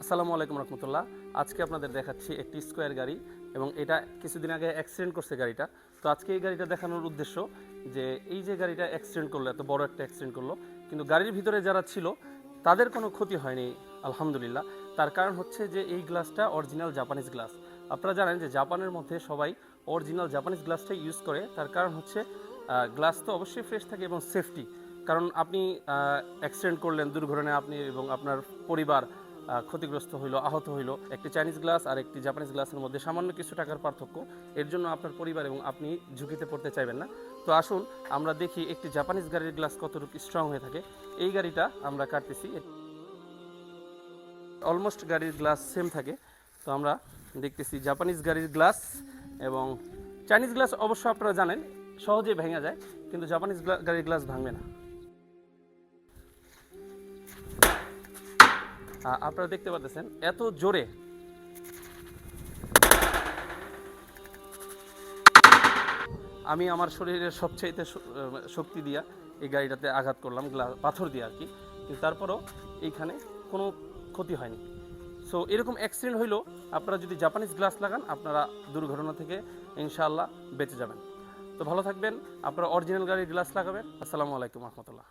আসসালামু আলাইকুম রহমতুল্লাহ। আজকে আপনাদের দেখাচ্ছি একটি স্কোয়ার গাড়ি এবং এটা কিছুদিন আগে অ্যাক্সিডেন্ট করছে গাড়িটা। তো আজকে এই গাড়িটা দেখানোর উদ্দেশ্য যে এই যে গাড়িটা অ্যাক্সিডেন্ট করলো, এত বড় একটা অ্যাক্সিডেন্ট করলো, কিন্তু গাড়ির ভিতরে যারা ছিল তাদের কোনো ক্ষতি হয়নি আলহামদুলিল্লাহ। তার কারণ হচ্ছে যে এই গ্লাসটা অরিজিনাল জাপানিজ গ্লাস। আপনারা জানেন যে জাপানের মধ্যে সবাই অরিজিনাল জাপানিজ গ্লাসটাই ইউজ করে। তার কারণ হচ্ছে গ্লাস তো অবশ্যই ফ্রেশ থাকে এবং সেফটি। কারণ আপনি অ্যাক্সিডেন্ট করলেন, দুর্ঘটনায় আপনি এবং আপনার পরিবার ক্ষতিগ্রস্ত হইলো, আহত হইলো। একটি চাইনিজ গ্লাস আর একটি জাপানিজ গ্লাসের মধ্যে সামান্য কিছু টাকার পার্থক্য, এর জন্য আপনার পরিবার এবং আপনি ঝুঁকিতে পড়তে চাইবেন না। তো আসুন আমরা দেখি একটি জাপানিজ গাড়ির গ্লাস কতটুকু স্ট্রং হয়ে থাকে। এই গাড়িটা আমরা কাটতেছি, অলমোস্ট গাড়ির গ্লাস সেম থাকে। তো আমরা দেখতেছি জাপানিজ গাড়ির গ্লাস এবং চাইনিজ গ্লাস অবশ্য আপনারা জানেন সহজেই ভেঙে যায়, কিন্তু জাপানিজ গাড়ির গ্লাস ভাঙবে না। আপনারা দেখতে পাচ্ছেন এত জোরে আমি আমার শরীরের সবচাইতে শক্তি দিয়া এই গাড়িটাতে আঘাত করলাম, পাথর দিয়ে আর কি, কিন্তু তারপরও এইখানে কোনো ক্ষতি হয়নি। সো এরকম অ্যাক্সিডেন্ট হইলেও আপনারা যদি জাপানিজ গ্লাস লাগান আপনারা দুর্ঘটনা থেকে ইনশাআল্লাহ বেঁচে যাবেন। তো ভালো থাকবেন, আপনারা অরিজিনাল গাড়ির গ্লাস লাগাবেন। আসসালামু আলাইকুম রহমতুল্লাহ।